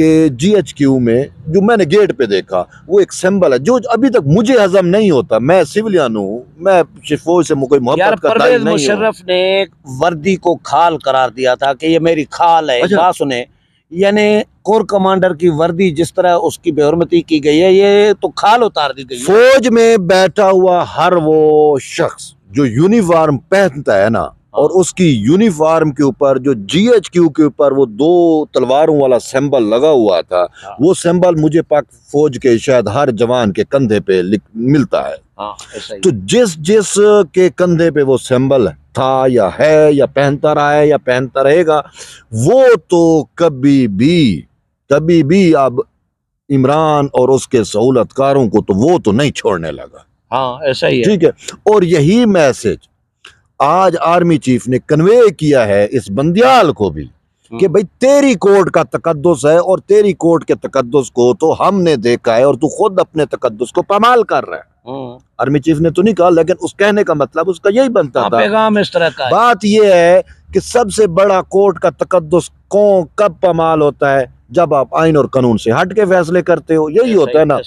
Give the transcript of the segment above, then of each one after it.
کہ G H Q میں جو میں نے گیٹ پہ دیکھا وہ ایک سمبل ہے جو ابھی تک مجھے ہضم نہیں ہوتا. میں سویلین ہوں, میں فوج سے کوئی یار محبت کا پرویز داعی نہیں ہوں. مشرف نے ایک وردی کو کھال قرار دیا تھا کہ یہ میری کھال ہے. ایک اچھا. بات سنیں, یعنی کور کمانڈر کی وردی جس طرح اس کی بے حرمتی کی گئی ہے, یہ تو کھال اتار دی گئی ہے. فوج میں بیٹھا ہوا ہر وہ شخص جو یونیفارم پہنتا ہے نا, اور اس کی یونیفارم کے اوپر جو جی ایچ کیو کے اوپر وہ 2 تلواروں والا سمبل لگا ہوا تھا, وہ سمبل مجھے پاک فوج کے شاید ہر جوان کے کندھے پہ ملتا ہے. تو جس کے کندھے پہ وہ سمبل تھا یا ہے یا پہنتا رہا ہے یا پہنتا رہے گا, وہ تو کبھی بھی اب عمران اور اس کے سہولت کاروں کو تو وہ تو نہیں چھوڑنے لگا. ہاں ایسا ہی ہے. ٹھیک ہے, اور یہی میسج آج آرمی چیف نے کنوے کیا ہے اس بندیال کو بھی کہ بھئی تیری کوٹ کا تقدس ہے, اور تیری کوٹ کے تقدس کو تو ہم نے دیکھا ہے اور تو خود اپنے تقدس کو پامال کر رہا ہے. آرمی چیف نے تو نہیں کہا, لیکن اس کہنے کا مطلب اس کا یہی بنتا تھا. پیغام اس طرح کا ہے. بات یہ ہے کہ سب سے بڑا کوٹ کا تقدس کب پامال ہوتا ہے؟ جب آپ آئین اور قانون سے ہٹ کے فیصلے کرتے ہو. یہی ہوتا ہے نا.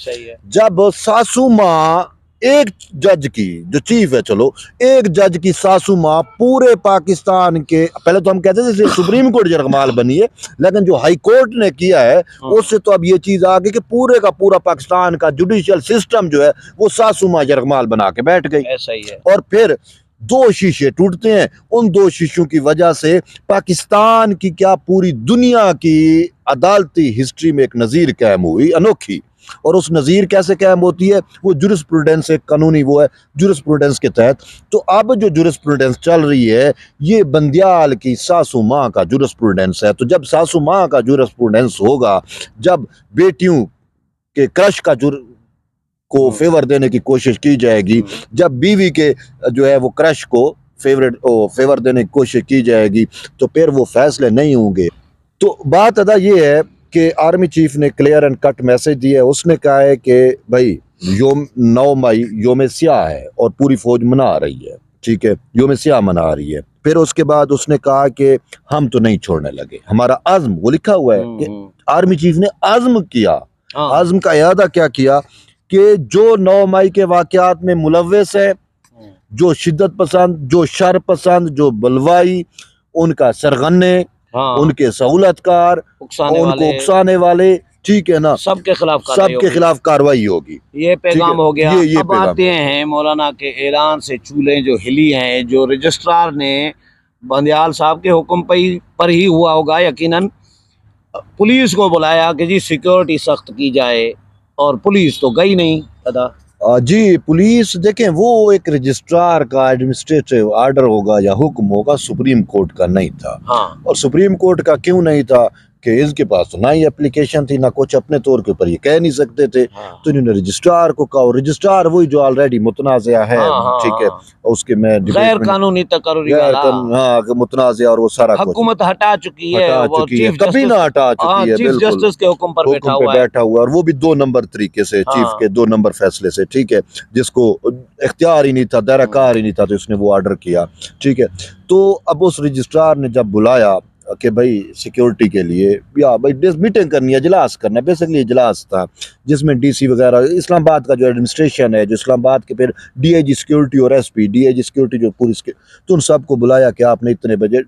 جب ساسو ماں ایک جج کی جو چیف ہے, چلو ایک جج کی ساسو ماں پورے پاکستان کے, پہلے تو ہم کہتے تھے جیسے سپریم کورٹ یرغمال بنی ہے, لیکن جو ہائی کورٹ نے کیا ہے اس سے تو اب یہ چیز آ گئی کہ پورے کا پورا پاکستان کا جوڈیشل سسٹم جو ہے وہ ساسو ماں یرغمال بنا کے بیٹھ گئی. ایسا ہی ہے. اور پھر 2 شیشے ٹوٹتے ہیں, ان 2 شیشوں کی وجہ سے پاکستان کی کیا پوری دنیا کی عدالتی ہسٹری میں ایک نظیر قائم ہوئی انوکھی. اور اس نظیر کیسے قائم ہوتی ہے؟ وہ جورسپروڈنس ایک قانونی وہ ہے جورسپروڈنس کے تحت. تو اب جو جورسپروڈنس چل رہی ہے یہ بندیال کی ساسو ماں کا جورسپروڈنس ہے. تو جب ساسو ماں کا جورسپروڈنس ہوگا, جب بیٹیوں کے کرش کا کو فیور دینے کی کوشش کی جائے گی, جب بیوی کے جو ہے وہ کرش کو فیور دینے کی کوشش کی جائے گی, تو پھر وہ فیصلے نہیں ہوں گے. تو بات ادا یہ ہے کہ آرمی چیف نے کلیئر اینڈ کٹ میسج دیا ہے. اس نے کہا ہے کہ بھائی 9 مئی یوم سیاہ ہے اور پوری فوج منا رہی ہے. ٹھیک ہے, یوم سیاہ منا رہی ہے. پھر اس کے بعد اس نے کہا کہ ہم تو نہیں چھوڑنے لگے, ہمارا عزم, وہ لکھا ہوا ہے کہ آرمی چیف نے عزم کیا. عزم کا اعادہ کیا کیا کہ جو 9 مئی کے واقعات میں ملوث ہے, جو شدت پسند, جو شر پسند, جو بلوائی, ان کا سرغنے, ان کے سہولت کار, ان کو اکسانے والے, ٹھیک ہے نا, سب کے خلاف کاروائی ہوگی. یہ پیغام ہو گیا. یہ اب آتے ہیں مولانا کے اعلان سے چولیں جو ہلی ہیں, جو رجسٹرار نے بندیال صاحب کے حکم پر ہی ہوا ہوگا یقیناً, پولیس کو بلایا کہ جی سیکیورٹی سخت کی جائے, اور پولیس تو گئی نہیں. جی پولیس دیکھیں, وہ ایک رجسٹرار کا ایڈمنسٹریٹو آرڈر ہوگا یا حکم ہوگا, سپریم کورٹ کا نہیں تھا. اور سپریم کورٹ کا کیوں نہیں تھا کہ اس کے پاس تو نہ ہی اپلیکیشن تھی, نہ کچھ, اپنے طور کے اوپر یہ کہہ نہیں سکتے تھے. تو انہوں نے رجسٹرار کو کہا, اور رجسٹرار وہی جو آلریڈی متنازع ہے. ٹھیک ہے, اس کے میں غیر قانونی تقرری والا متنازع اور وہ سارا حکومت ہٹا چکی ہے, کبھی نہ ہٹا چکی ہے, چیف جسٹس کے حکم پر بیٹھا ہوا, اور وہ بھی 2 نمبر طریقے سے, چیف کے 2 نمبر فیصلے سے. ٹھیک ہے, جس کو اختیار ہی نہیں تھا, دائرہ کار ہی نہیں تھا, تو اس نے وہ آرڈر کیا. ٹھیک ہے, تو اب اس رجسٹرار نے جب بلایا کہ بھائی سیکیورٹی کے لیے یا بھائی میٹنگ کرنی ہے, اجلاس کرنا ہے, بیسکلی اجلاس تھا جس میں ڈی سی وغیرہ, اسلام آباد کا جو ایڈمنسٹریشن ہے, جو اسلام آباد کے پھر ڈی آئی جی سیکیورٹی اور S P D I G security جو پولیس کے, تو ان سب کو بلایا کہ آپ نے اتنے بجے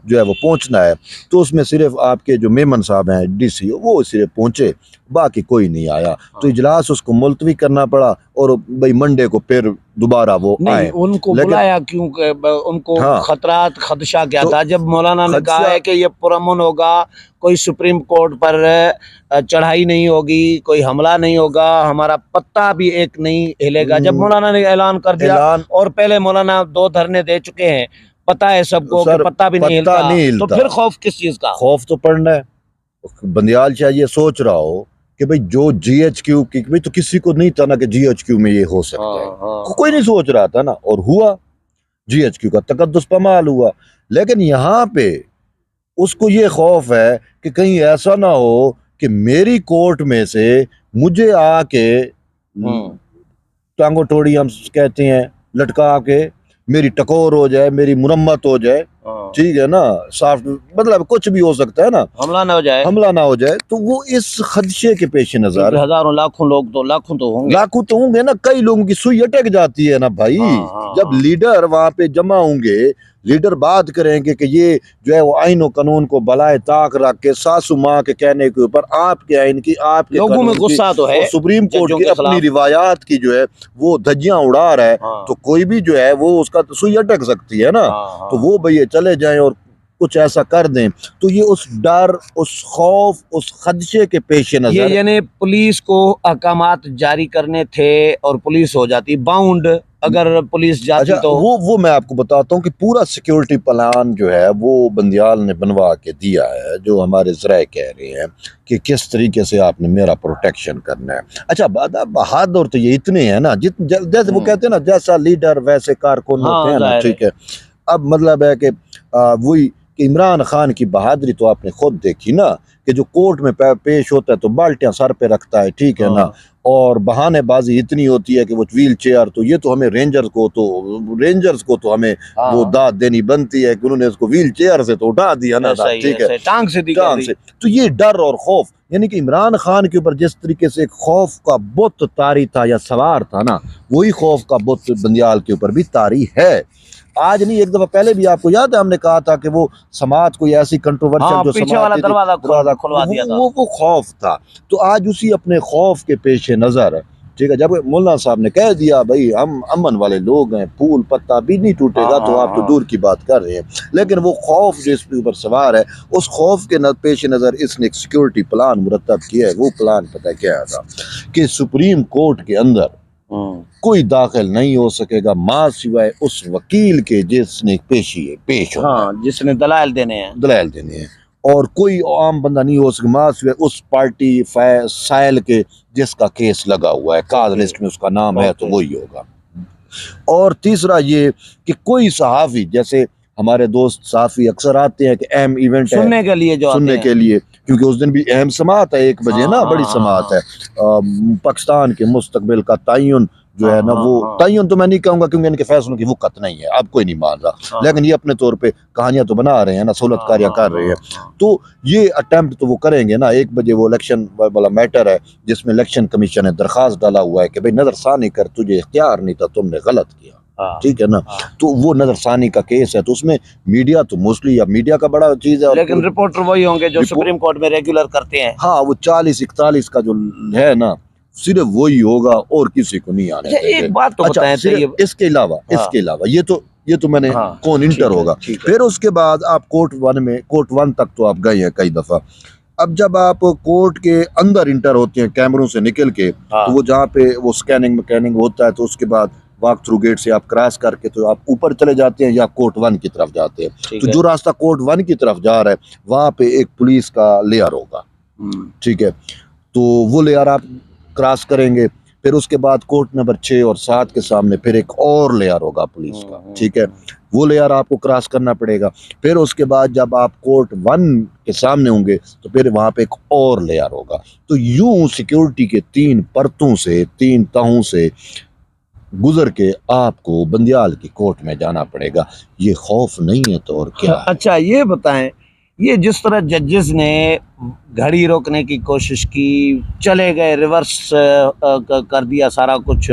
جو ہے وہ پہنچنا ہے. تو اس میں صرف آپ کے جو میمن صاحب ہیں ڈی سی, وہ صرف پہنچے, باقی کوئی نہیں آیا. تو اجلاس اس کو ملتوی کرنا پڑا, اور بھائی منڈے کو پھر دوبارہ وہ آئے. ان کو بلایا کیوں؟ ان کو خطرات خدشہ کیا تھا جب مولانا نے کہا ہے کہ یہ پرامن ہوگا, کوئی سپریم کورٹ پر چڑھائی نہیں ہوگی, کوئی حملہ نہیں ہوگا, ہمارا پتہ بھی ایک نہیں ہلے گا. جب مولانا نے اعلان کر دیا, اور پہلے مولانا 2 دھرنے دے چکے ہیں, پتہ ہے سب کو کہ پتہ بھی نہیں ہلتا, تو پھر خوف کس چیز کا؟ خوف تو پڑنا ہے. بندیال شاہ یہ سوچ رہا ہو کہ بھئی جو جی ایچ کیو کی, بھئی تو کسی کو نہیں تھا نا کہ جی ایچ کیو میں یہ ہو سکتا ہے, کوئی نہیں سوچ رہا تھا نا, اور ہوا. جی ایچ کیو کا تقدس پامال ہوا. لیکن یہاں پہ اس کو یہ خوف ہے کہ کہیں ایسا نہ ہو کہ میری کورٹ میں سے مجھے آ کے ٹانگو ٹوڑی ہم کہتے ہیں لٹکا کے میری ٹکور ہو جائے, میری مرمت ہو جائے. ٹھیک ہے نا, سافٹ مطلب کچھ بھی ہو سکتا ہے نا, حملہ نہ ہو جائے, حملہ نہ ہو جائے, تو وہ اس خدشے کے پیش نظر ہزاروں لاکھوں لوگ تو لاکھوں تو ہوں گے, لاکھوں تو ہوں گے نا, کئی لوگوں کی سوئی اٹک جاتی ہے نا بھائی. جب لیڈر وہاں پہ جمع ہوں گے, لیڈر بات کریں گے کہ یہ جو ہے وہ آئین و قانون کو بلائے طاق رکھ کے ساسو ماں کے کہنے کے اوپر آپ کے آئین کی, آپ کے لوگوں میں غصہ تو ہے, سپریم کورٹ کی اپنی روایات کی جو ہے وہ دھجیاں اڑا رہا ہے, تو کوئی بھی جو ہے وہ اس کا سوئی اٹک سکتی ہے نا. تو وہ بھئی چلے جائیں اور کچھ ایسا کر دیں, تو یہ اس ڈر, اس خوف, اس خدشے کے پیش نظر, یعنی پولیس کو احکامات جاری کرنے تھے اور پولیس ہو جاتی باؤنڈ, اگر پولیس جاتی تو وہ میں آپ کو بتاتا ہوں کہ پورا سیکیورٹی پلان جو ہے وہ بندیال نے بنوا کے دیا ہے, جو ہمارے ذرائع کہہ رہے ہیں کہ کس طریقے سے آپ نے میرا پروٹیکشن کرنا ہے. اچھا بہادر تو یہ اتنے ہیں نا, جیسے وہ کہتے ہیں نا جیسا لیڈر ویسے کارکن ہوتے ہیں نا, ٹھیک ہے. اب مطلب ہے کہ وہی کہ عمران خان کی بہادری تو آپ نے خود دیکھی نا, کہ جو کورٹ میں پیش ہوتا ہے تو بالٹیاں سر پہ رکھتا ہے, ٹھیک ہے نا, اور بہانے بازی اتنی ہوتی ہے کہ وہ ویل چیئر, تو یہ تو ہمیں رینجرز کو تو ہمیں وہ داد دینی بنتی ہے کہ انہوں نے اس کو ویل چیئر سے تو اٹھا دیا نا, ٹھیک ہے, ٹانگ سے. تو یہ ڈر اور خوف, یعنی کہ عمران خان کے اوپر جس طریقے سے ایک خوف کا بت طاری تھا یا سوار تھا نا, وہی خوف کا بت بندیال کے اوپر بھی طاری ہے. آج نہیں, ایک دفعہ پہلے بھی آپ کو یاد ہے ہم نے کہا تھا کہ وہ سماعت کوئی ایسی کنٹروورشل جو پیچھے والا دروازہ کھلوا دیا تھا, وہ خوف تھا. تو آج اسی اپنے خوف کے پیش نظر, ٹھیک ہے, جب مولانا صاحب نے کہہ دیا بھائی ہم امن والے لوگ ہیں, پھول پتا بھی نہیں ٹوٹے گا, تو آپ تو دور کی بات کر رہے ہیں, لیکن وہ خوف جو اس کے اوپر سوار ہے, اس خوف کے پیش نظر اس نے ایک سیکیورٹی پلان مرتب کیا ہے. وہ پلان پتہ کیا تھا کہ سپریم کورٹ کے اندر کوئی داخل نہیں ہو سکے گا ماں سوائے اس وکیل کے جس نے پیش ہونا ہے, جس نے دلائل دینے ہیں, اور کوئی عام بندہ نہیں ہو سکے ماں سوائے اس پارٹی سائل کے جس کا کیس لگا ہوا ہے, کاز لسٹ میں اس کا نام ہے, تو وہی ہوگا. اور تیسرا یہ کہ کوئی صحافی, جیسے ہمارے دوست صحافی اکثر آتے ہیں کہ اہم ایونٹ ہے سننے کے لیے, کیونکہ اس دن بھی اہم سماعت ہے 1 بجے نا, بڑی سماعت ہے, پاکستان کے مستقبل کا تعین جو ہے نا, وہ تعین تو میں نہیں کہوں گا کیونکہ ان کے فیصلوں کی وقت نہیں ہے, اب کوئی نہیں مان رہا, لیکن یہ اپنے طور پہ کہانیاں تو بنا رہے ہیں نا, سہولت کاریاں کر رہے ہیں. تو یہ اٹیمپٹ تو وہ کریں گے نا, 1 بجے وہ الیکشن والا میٹر ہے جس میں الیکشن کمیشن نے درخواست ڈالا ہوا ہے کہ بھئی نظر ثانی کر, تجھے اختیار نہیں تھا, تم نے غلط کیا, ٹھیک ہے نا. تو وہ نظر ثانی کا کیس ہے, تو اس میں میڈیا تو موسٹلی میڈیا کا بڑا چیز ہے, لیکن رپورٹر وہی ہوں گے جو سپریم کورٹ میں ریگولر کرتے ہیں. ہاں, وہ 40-41 کا جو ہے نا, صرف وہی ہوگا اور کسی کو نہیں آنے دیں گے. ایک بات تو بتائیں, اس کے علاوہ یہ تو میں نے کون انٹر ہوگا. پھر اس کے بعد آپ کورٹ 1 تک تو آپ گئے ہیں کئی دفعہ. اب جب آپ کورٹ کے اندر انٹر ہوتے ہیں کیمروں سے نکل کے, تو وہ جہاں پہ وہ سکیننگ ہوتا ہے, تو اس کے بعد واک تھرو گیٹ سے آپ کراس کر کے تو آپ اوپر چلے جاتے ہیں یا کورٹ 1 کی طرف جاتے ہیں. تو جو راستہ کورٹ 1 کی طرف جا رہا ہے وہاں پہ ایک پولیس کا لیئر ہوگا, ٹھیک ہے, تو وہ لیئر آپ کراس کریں گے. پھر اس کے بعد کورٹ نمبر 6 اور 7 کے سامنے پھر ایک اور لیئر ہوگا پولیس کا, ٹھیک ہے, وہ لیئر آپ کو کراس کرنا پڑے گا. پھر اس کے بعد جب آپ کورٹ 1 کے سامنے ہوں گے تو پھر وہاں پہ ایک اور لیئر ہوگا. تو یوں سیکیورٹی کے 3 پرتوں سے 3 تہوں سے گزر کے آپ کو بندیال کی کورٹ میں جانا پڑے گا. یہ خوف نہیں ہے تو اور کیا ہے؟ اچھا یہ بتائیں, یہ جس طرح ججز نے گھڑی روکنے کی کوشش کی, چلے گئے, ریورس کر دیا سارا کچھ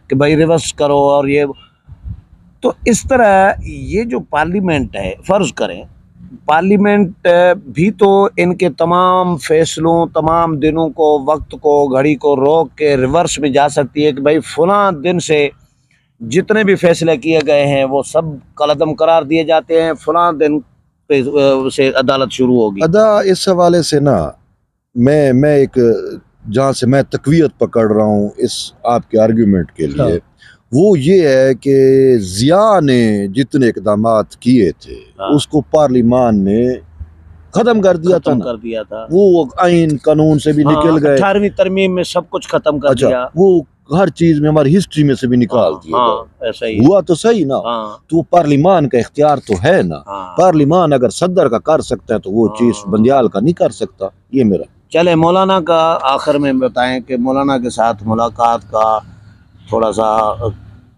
کہ بھائی ریورس کرو, اور یہ تو اس طرح یہ جو پارلیمنٹ ہے, فرض کریں پارلیمنٹ بھی تو ان کے تمام فیصلوں, تمام دنوں کو, وقت کو, گھڑی کو روک کے ریورس میں جا سکتی ہے کہ بھائی فلاں دن سے جتنے بھی فیصلے کیے گئے ہیں وہ سب کالعدم قرار دیے جاتے ہیں, فلاں دن سے عدالت شروع ہوگی. اس حوالے سے نا میں ایک جہاں سے میں تقویت پکڑ رہا ہوں اس آپ کے آرگیومنٹ کے لیے, وہ یہ ہے کہ ضیاء نے جتنے اقدامات کیے تھے اس کو پارلیمان نے ختم کر دیا تھا. وہ آئین قانون سے بھی نکل گئے, 18ویں ترمیم میں سب کچھ ختم کر دیا, وہ ہر چیز میں ہماری ہسٹری میں سے بھی نکال دیا. ایسا ہی ہوا تو صحیح نا, تو پارلیمان کا اختیار تو ہے نا. پارلیمان اگر صدر کا کر سکتا ہے تو وہ چیز بندیال کا نہیں کر سکتا. یہ میرا. چلے مولانا کا آخر میں بتائیں کہ مولانا کے ساتھ ملاقات کا تھوڑا سا